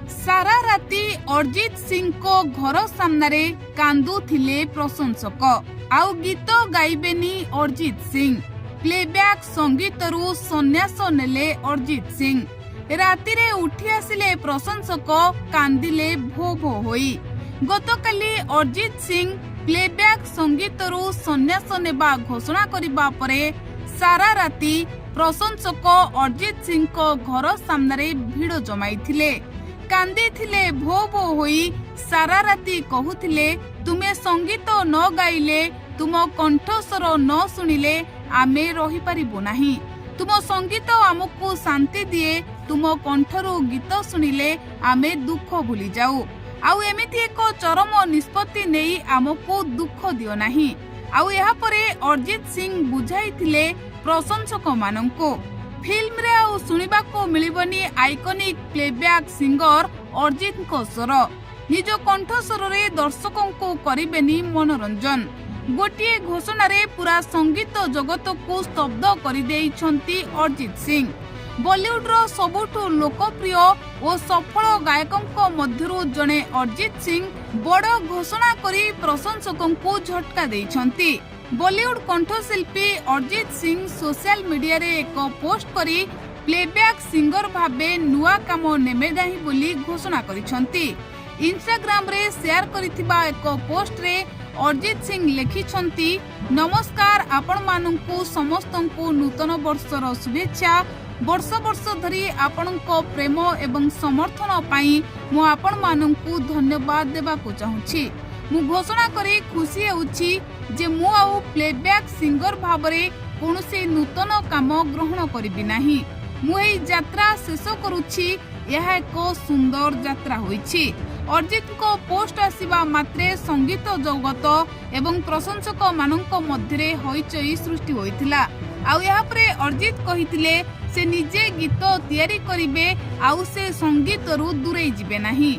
सारा राति अरिजित सिंह को घर सामने कांदुथिले प्रशंसक। आउ गीत गाइबेनी अरिजित सिंह। प्लेबैक संगीतरू संन्यास नेले अरिजित सिंह। रातिरे उठी आसिले प्रशंसक, कांदिले भो भो होई। गतकाली अरिजित सिंह प्लेबैक संगीतरू संन्यास नेबा घोषणा करिबा परे सारा राति प्रशंसक अरिजित सिंह को घर सामने भिड़ जमाइथिले, कांदिथिले भो भो होई। सारा राति कहूथिले, तुमे संगीत न गाइले, तुम कंठस्वर न सुनिले आमे रही पारिबु नाही। तुम संगीत आमको शांति दिए, तुम कंठरू गीत सुनिले आमे दुख भूली जाऊ। आउ एमिति एक चरम निष्पत्ति नेई आमको दुख दियो नाही। आउ एहा परे अरिजित सिंह बुझाइथिले प्रशंसक माननको, फिल्म रे आउ सुनिबाको मिलिबनी आइकॉनिक प्लेबैक सिंगर अरिजित को स्वर। निज कंठस्वर रे दर्शकों को करिबेनी मनोरंजन। गोटिए घोषणा रे पूरा संगीत जगत को स्तब्ध कर देइछंती अरिजित सिंह। बॉलीवुड रो सबुठु लोकप्रिय और सफल गायकों मध्यरु जने अरिजित सिंह बड़ घोषणा करी प्रशंसकों को झटका देइछंती। बॉलीवुड कंठशिल्पी अरिजित सिंह सोशल मीडिया रे एक पोस्ट करी प्लेबैक सिंगर भाबे नुआ काम नेमे दाही बोली घोषणा करिछंती। इंस्टाग्राम रे शेयर करिथिबा एक पोस्ट रे अरिजित सिंह लिखिछंती, नमस्कार आपण माननकु समस्तंकु नूतन वर्षर शुभेच्छा। वर्ष वर्ष धरी आपणको प्रेम एवं समर्थन पाई मु आपण माननकु धन्यवाद देबाकु चाहूछि। मु घोषणा करी खुशी हेउछि जे मु आउ प्लेबैक सिंगर भाबरे कोनोसी नूतन काम ग्रहण करिबि नाही। मु एई यात्रा शेष करूछि। यह एक सुंदर यात्रा होइछि। अरिजित को पोस्ट आसिबा मात्रे संगीत जगत एवं प्रशंसक मानक मध्यरे हईचई सृष्टि होइथिला। आउ यहाँ परे अरिजित कहिथिले से निजे गीत तैयारी करिवे, आउ से संगीतरू दूरे जिबे नाही।